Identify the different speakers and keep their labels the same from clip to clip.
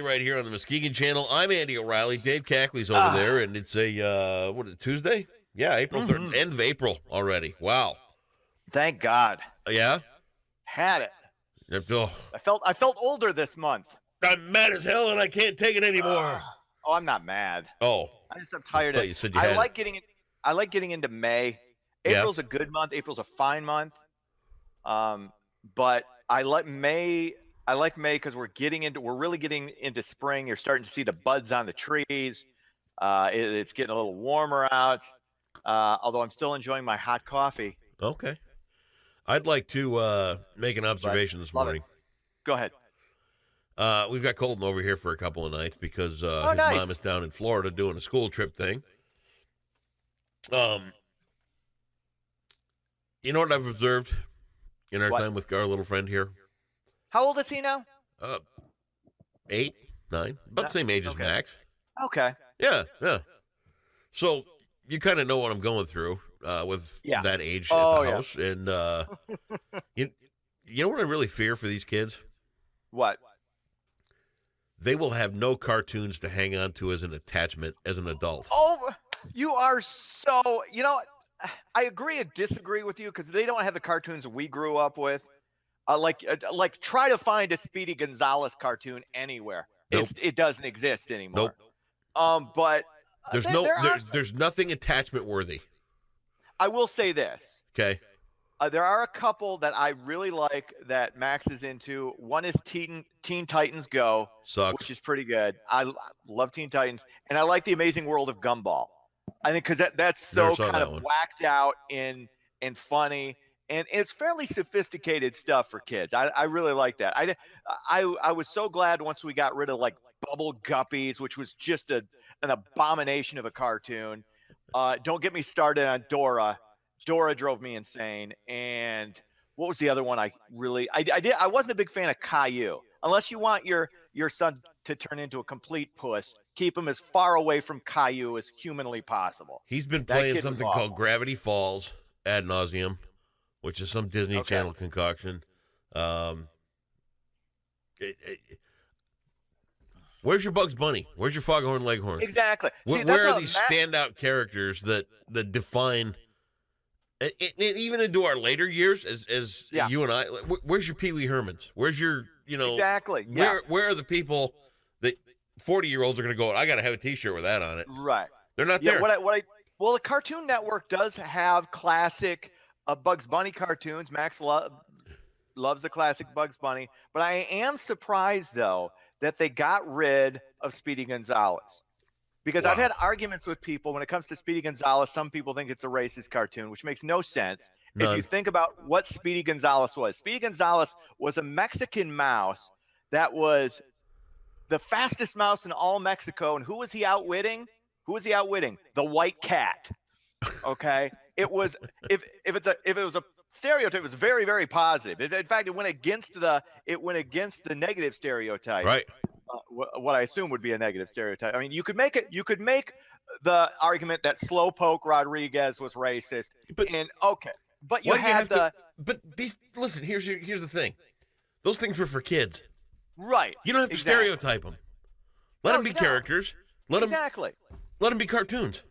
Speaker 1: right here on the Muskegon Channel. I'm Andy O'Reilly. Dave Cackley's over there, and it's a, Tuesday? Yeah, April 3rd, end of April already. Wow.
Speaker 2: Thank God.
Speaker 1: Yeah?
Speaker 2: Had it.
Speaker 1: Oh,
Speaker 2: I felt older this month.
Speaker 1: I'm mad as hell, and I can't take it anymore.
Speaker 2: I'm not mad.
Speaker 1: Oh.
Speaker 2: I'm tired of it.
Speaker 1: You said you had
Speaker 2: I like getting into May. April's a good month. April's a fine month. But I like May. I like May because we're really getting into spring. You're starting to see the buds on the trees. It's getting a little warmer out. Although I'm still enjoying my hot coffee.
Speaker 1: Okay. I'd like to make an observation this morning.
Speaker 2: Go ahead.
Speaker 1: We've got Colton over here for a couple of nights because his
Speaker 2: nice.
Speaker 1: mom is down in Florida doing a school trip thing. You know what I've observed in our time with our little friend here?
Speaker 2: How old is he now?
Speaker 1: 8, 9, about the same age as Max.
Speaker 2: Okay.
Speaker 1: Yeah. So you kind of know what I'm going through with that age at the house. And you know what I really fear for these kids?
Speaker 2: What?
Speaker 1: They will have no cartoons to hang on to as an attachment as an adult.
Speaker 2: Oh, you are so, I agree and disagree with you because they don't have the cartoons we grew up with. Like try to find a Speedy Gonzales cartoon anywhere.
Speaker 1: Nope.
Speaker 2: It doesn't exist anymore.
Speaker 1: Nope.
Speaker 2: But
Speaker 1: there's nothing attachment worthy.
Speaker 2: I will say this.
Speaker 1: Okay.
Speaker 2: There are a couple that I really like that Max is into. One is Teen Titans Go, which is pretty good. I love Teen Titans, and I like The Amazing World of Gumball. I think because that's so kind of whacked out and funny, and it's fairly sophisticated stuff for kids. I really like that. I was so glad once we got rid of like Bubble Guppies, which was just an abomination of a cartoon. Don't get me started on Dora. Dora drove me insane. And what was the other one I wasn't a big fan of Caillou. Unless you want your son to turn into a complete puss, keep him as far away from Caillou as humanly possible.
Speaker 1: He's been playing something called Gravity Falls ad nauseum, which is some Disney Channel concoction. Where's your Bugs Bunny? Where's your Foghorn Leghorn?
Speaker 2: Exactly.
Speaker 1: Where are these standout characters that define... And even into our later years, as you and I, where's your Pee Wee Hermans? Where's your,
Speaker 2: exactly?
Speaker 1: Where are the people that 40-year-olds are going to go? I got to have a T-shirt with that on it.
Speaker 2: Right.
Speaker 1: They're not there.
Speaker 2: Well, the Cartoon Network does have classic Bugs Bunny cartoons. Max loves the classic Bugs Bunny, but I am surprised though that they got rid of Speedy Gonzales. Because I've had arguments with people when it comes to Speedy Gonzales. Some people think it's a racist cartoon, which makes no sense. If you think about what Speedy Gonzales was. Speedy Gonzales was a Mexican mouse that was the fastest mouse in all Mexico. And who was he outwitting? The white cat. Okay? It was if it was a stereotype, it was very, very positive. In fact, it went against the negative stereotype.
Speaker 1: Right.
Speaker 2: What I assume would be a negative stereotype. I mean, you could make the argument that Slowpoke Rodriguez was racist. But you had
Speaker 1: listen, here's the thing. Those things were for kids.
Speaker 2: Right.
Speaker 1: You don't have to stereotype them. Let them be characters. Let them be cartoons.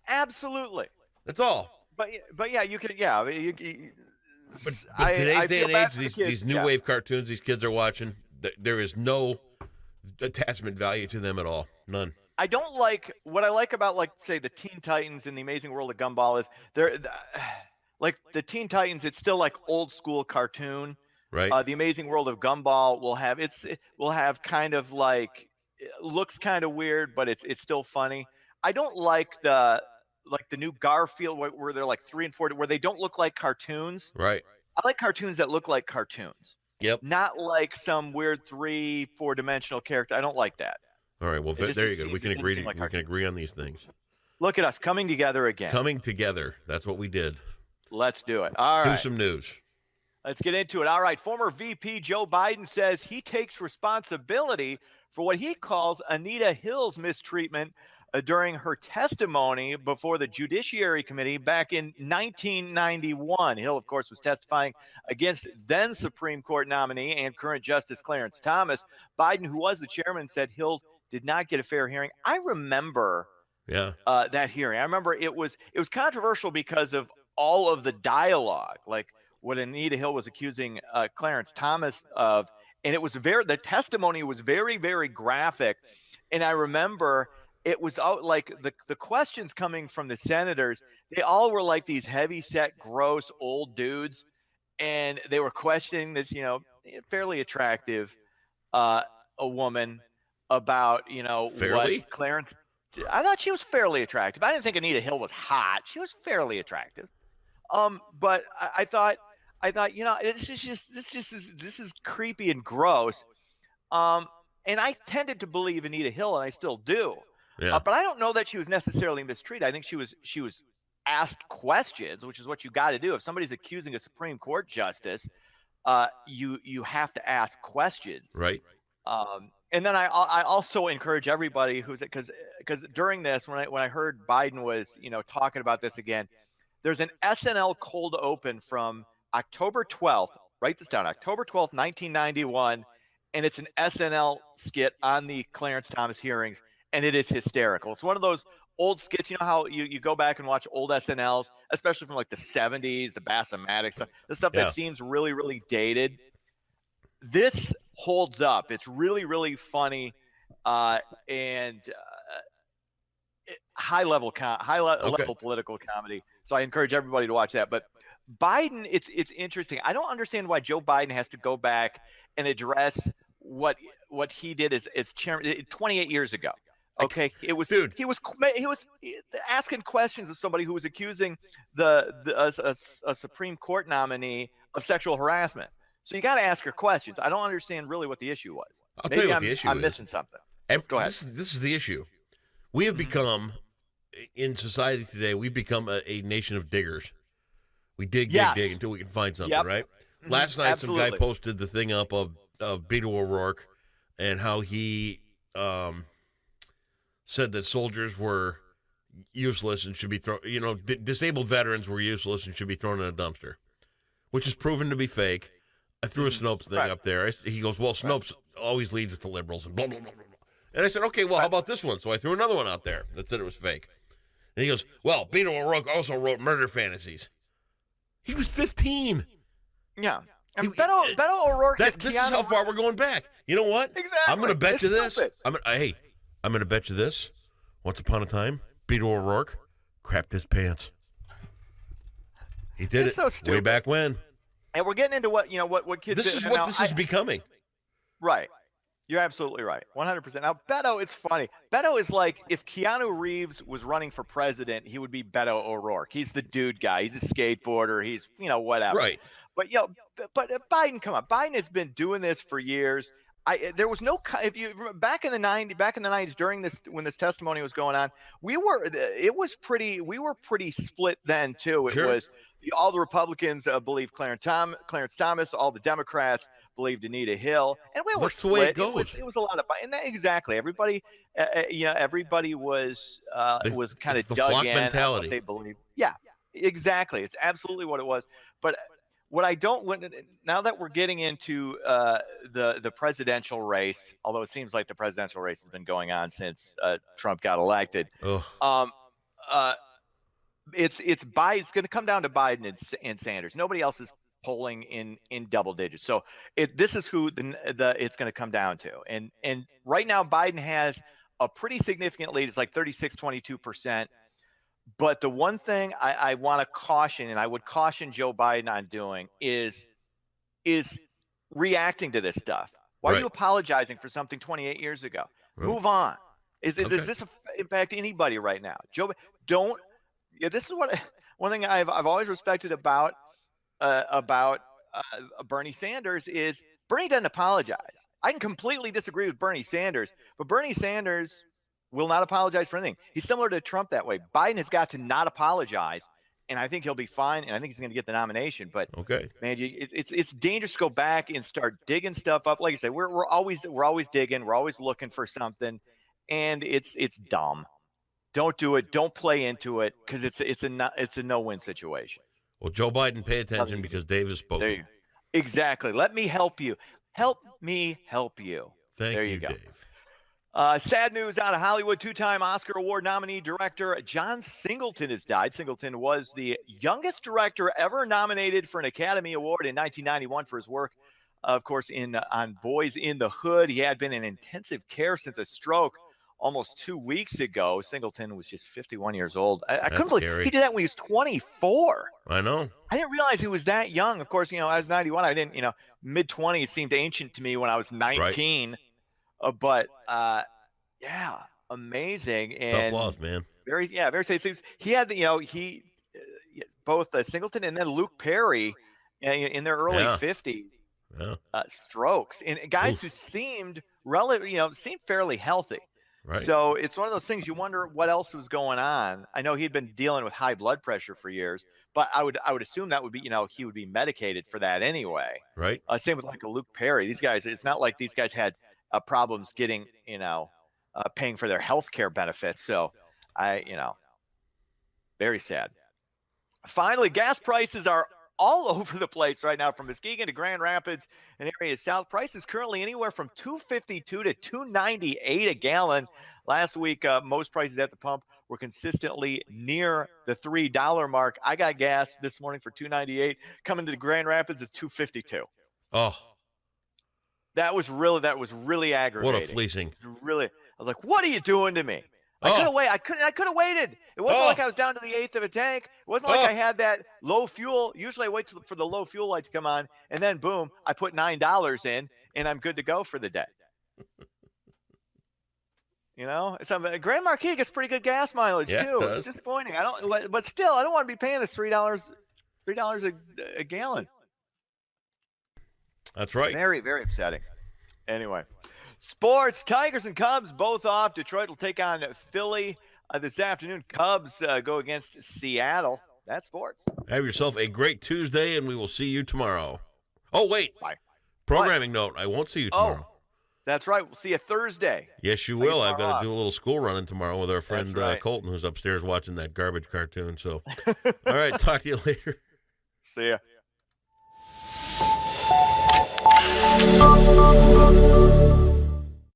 Speaker 2: Absolutely.
Speaker 1: That's all.
Speaker 2: But yeah, you could
Speaker 1: But today's day and age, these new wave cartoons these kids are watching, there is no attachment value to them at all. None.
Speaker 2: I don't like what I like about, like, say, the Teen Titans and the Amazing World of Gumball is like the Teen Titans. It's still like old school cartoon.
Speaker 1: Right.
Speaker 2: The Amazing World of Gumball will have kind of like, it looks kind of weird, but it's still funny. I don't like the new Garfield where they're like 3 and 4, where they don't look like cartoons.
Speaker 1: Right.
Speaker 2: I like cartoons that look like cartoons.
Speaker 1: Yep.
Speaker 2: Not like some weird 3-4 dimensional character. I don't like that.
Speaker 1: All right. Well, there you go. We can agree. We can agree on these things.
Speaker 2: Look at us coming together again.
Speaker 1: Coming together. That's what we did.
Speaker 2: Let's do it. All right.
Speaker 1: Do some news.
Speaker 2: Let's get into it. All right. Former VP Joe Biden says he takes responsibility for what he calls Anita Hill's mistreatment during her testimony before the Judiciary Committee back in 1991. Hill, of course, was testifying against then Supreme Court nominee and current Justice Clarence Thomas. Biden, who was the chairman, said Hill did not get a fair hearing. I remember that hearing. I remember it was controversial because of all of the dialogue, like what Anita Hill was accusing Clarence Thomas of. And it was the testimony was very, very graphic. And I remember it was like the questions coming from the senators, they all were like these heavy set, gross old dudes. And they were questioning this, fairly attractive a woman about, what Clarence. I thought she was fairly attractive. I didn't think Anita Hill was hot. She was fairly attractive. But I thought, this is creepy and gross. And I tended to believe Anita Hill, and I still do.
Speaker 1: Yeah.
Speaker 2: But I don't know that she was necessarily mistreated. I think she was asked questions, which is what you got to do. If somebody's accusing a Supreme Court justice, you have to ask questions.
Speaker 1: Right.
Speaker 2: And then I also encourage everybody because during this, when I heard Biden was talking about this again, there's an SNL cold open from October 12th. Write this down. October 12th, 1991. And it's an SNL skit on the Clarence Thomas hearings, and it is hysterical. It's one of those old skits. You know how you go back and watch old SNLs, especially from like the 70s, the Bassomatic stuff, the stuff that seems really, really dated. This holds up. It's really, really funny and high level political comedy. So I encourage everybody to watch that. But Biden, it's interesting. I don't understand why Joe Biden has to go back and address what he did as chairman 28 years ago. Okay, it was he was asking questions of somebody who was accusing a Supreme Court nominee of sexual harassment. So you got to ask her questions. I don't understand really what the issue was.
Speaker 1: I'll tell you what the issue is.
Speaker 2: I'm missing something. Go ahead.
Speaker 1: This is the issue. We have become, in society today, we've become a nation of diggers. We dig until we can find something, right? Last night, some guy posted the thing up of Beto O'Rourke and how he said that soldiers were useless and should be thrown, disabled veterans were useless and should be thrown in a dumpster, which is proven to be fake. I threw a Snopes thing up there. He goes, well, Snopes always leads with the liberals and blah, blah, blah, blah. And I said, okay, well, how about this one? So I threw another one out there that said it was fake. And he goes, well, Beto O'Rourke also wrote Murder Fantasies. He was 15.
Speaker 2: Yeah. And Beto O'Rourke
Speaker 1: this is how far we're going back. You know what?
Speaker 2: Exactly.
Speaker 1: I'm going to bet you this. I'm going to bet you this. Once upon a time, Beto O'Rourke crapped his pants. He did it
Speaker 2: so stupid.
Speaker 1: Way back when.
Speaker 2: And we're getting into what kids.
Speaker 1: This is what this is becoming.
Speaker 2: Right. You're absolutely right. 100%. Now, Beto, it's funny. Beto is like if Keanu Reeves was running for president, he would be Beto O'Rourke. He's the dude guy. He's a skateboarder. He's, whatever.
Speaker 1: Right.
Speaker 2: But, but Biden, come on. Biden has been doing this for years. There was no, if you back in the 90s during this, when this testimony was going on, we were pretty split then too. It was all the Republicans believed Clarence Thomas, all the Democrats believed Anita Hill, and we were
Speaker 1: That's
Speaker 2: split.
Speaker 1: The way it goes.
Speaker 2: It was a lot of, and exactly. Everybody, everybody was kind of dug in on what they believed. Yeah, exactly. It's absolutely what it was. But what I don't, now that we're getting into the presidential race, although it seems like the presidential race has been going on since Trump got elected. It's Biden. It's going to come down to Biden and Sanders. Nobody else is polling in double digits. So this is who it's going to come down to. And right now Biden has a pretty significant lead. It's like 36-22%. But the one thing I want to caution, and I would caution Joe Biden on doing, is reacting to this stuff. Why are you apologizing for something 28 years ago? Move on. Does this impact anybody right now? Joe, don't. Yeah, this is one thing I've always respected about Bernie Sanders is Bernie doesn't apologize. I can completely disagree with Bernie Sanders, but Bernie Sanders will not apologize for anything. He's similar to Trump that way. Biden has got to not apologize, and I think he'll be fine, and I think he's going to get the nomination. But man, it's dangerous to go back and start digging stuff up. Like you say, we're always digging, we're always looking for something, and it's dumb. Don't do it. Don't play into it because it's a no-win situation.
Speaker 1: Well, Joe Biden, pay attention because Dave has spoken.
Speaker 2: There you go. Exactly. Let me help you. Help me help you.
Speaker 1: Thank
Speaker 2: there
Speaker 1: you,
Speaker 2: go.
Speaker 1: Dave.
Speaker 2: Sad news out of Hollywood. 2-time Oscar Award nominee director John Singleton has died. Singleton was the youngest director ever nominated for an Academy Award in 1991 for his work, of course, on Boys in the Hood. He had been in intensive care since a stroke almost 2 weeks ago. Singleton was just 51 years old. I couldn't believe he did that when he was 24.
Speaker 1: I know.
Speaker 2: I didn't realize he was that young. Of course, I was 91. I didn't, mid-20s seemed ancient to me when I was 19. Right. But yeah, amazing. And
Speaker 1: tough loss, man.
Speaker 2: Very safe. He had, both Singleton and then Luke Perry in their early 50s.
Speaker 1: Yeah.
Speaker 2: Strokes. And guys who seemed seemed fairly healthy.
Speaker 1: Right.
Speaker 2: So it's one of those things you wonder what else was going on. I know he'd been dealing with high blood pressure for years, but I would assume that would be, he would be medicated for that anyway.
Speaker 1: Right.
Speaker 2: Same with like a Luke Perry. These guys, it's not like these guys had problems getting, paying for their health care benefits. So very sad. Finally, gas prices are all over the place right now, from Muskegon to Grand Rapids and areas south. Prices currently anywhere from $2.52 to $2.98 a gallon. Last week, most prices at the pump were consistently near the $3 mark. I got gas this morning for $2.98. Coming to the Grand Rapids is $2.52.
Speaker 1: Oh,
Speaker 2: that was really aggravating.
Speaker 1: What a fleecing!
Speaker 2: I was like, "What are you doing to me?" I could have waited. It wasn't like I was down to the eighth of a tank. It wasn't like I had that low fuel. Usually I wait for the low fuel light to come on, and then boom, I put $9 in, and I'm good to go for the day. Grand Marquis gets pretty good gas mileage too. It's disappointing. But still, I don't want to be paying this $3 a gallon.
Speaker 1: That's right.
Speaker 2: Very, very upsetting. Anyway. Sports, Tigers and Cubs both off. Detroit will take on Philly this afternoon. Cubs go against Seattle. That's sports.
Speaker 1: Have yourself a great Tuesday, and we will see you tomorrow. Oh, wait.
Speaker 2: Bye.
Speaker 1: Programming note. I won't see you tomorrow.
Speaker 2: Oh, that's right. We'll see you Thursday.
Speaker 1: Yes, you will. I've got to do a little school running tomorrow with our friend Colton, who's upstairs watching that garbage cartoon. So, all right. Talk to you later.
Speaker 2: See ya.